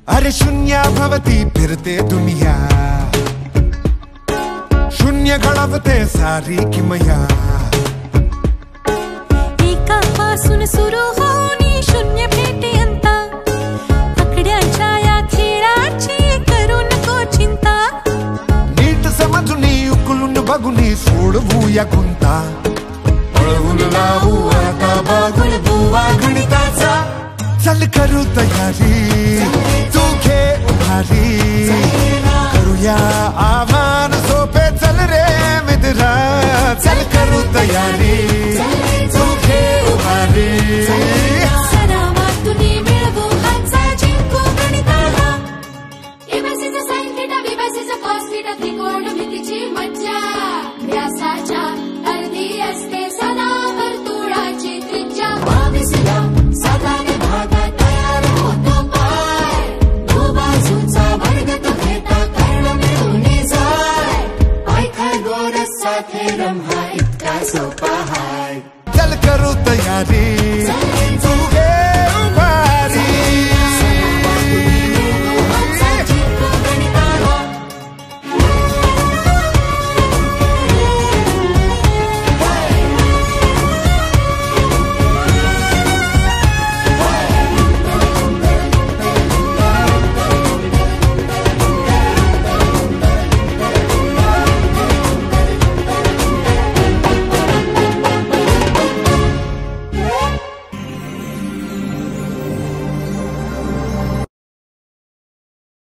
अरे शून्य भवती फिरते दुनिया, शून्य घडवते सारी किमया। एकापासून सुरू होऊन शून्य भेटेंता, आकड्यांच्या या खेळाची करू नको चिंता। नीट समजून उकलून बघून सोडवूया गुंता, पळवून लावू आता बघून बुवा गणिताचा। चल करू तयारी।